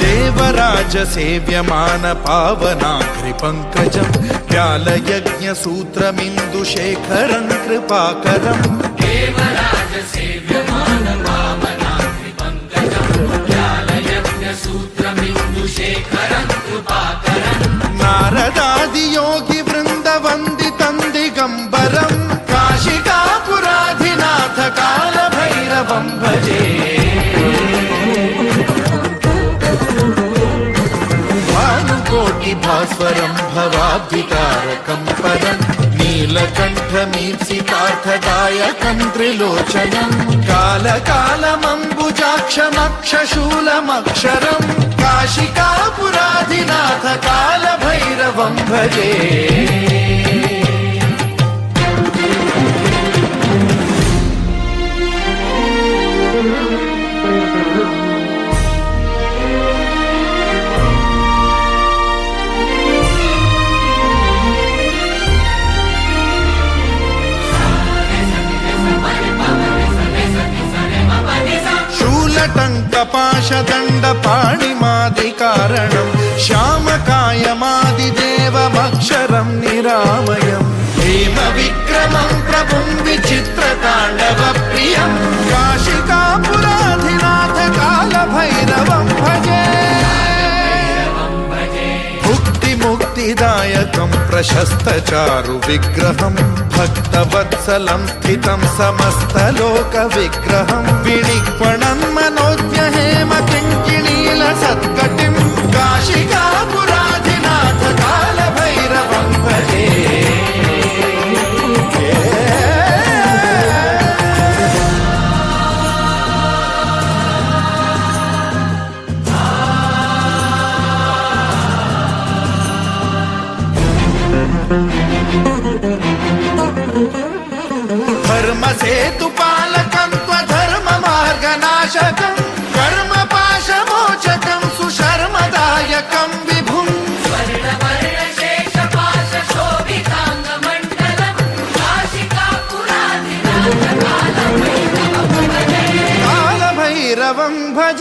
देवराज सेव्यमान पावनाग्रि पंकजं व्यालयज्ञ सूत्रमिन्दुशेखरं कृपाकरं देवराज सेव्यमान पावनाग्रि पंकजं व्यालयज्ञ सूत्रमिन्दुशेखरं कृपाकरं नारदादि योगी वृंद वंदितं दिगंबरं काशिकापुराधिनाथ काल भैरवं भजे भास्वरं भवाब्धितारकं परं नीलकण्ठमीप्सितार्थदायकं त्रिलोचनं कालकालमम्बुजाक्षमक्षशूलमक्षरं काशिकापुराधिनाथ कालभैरवं भजे टङ्कपाशदण्डपाणिमादिकारणं श्यामकायमादिदेवमक्षरं निरामयं हेमविक्रमं प्रभुं विचित्रताण्डवप्रियं काशिकापुराधिनाथ कालभैरवं भजे मुक्तिदायकं प्रशस्तचारु विग्रहं भक्तवत्सलं स्थितं समस्तलोकविग्रहं विनिक्वणं मनोज्ञ हेमकिङ्किणीलसत्कटिं काशिकापुराधिनाथ कालभैरवं भजे धर्मसेतुपालकं त्वधर्ममार्गनाशकं कर्मपाशमोचकं सुशर्मदायकं विभुं स्वर्णवर्णशेषपाशशोभिताङ्गमण्डलं काशिकापुराधिनाथ कालभैरवं भजे कालभैरवं भजे।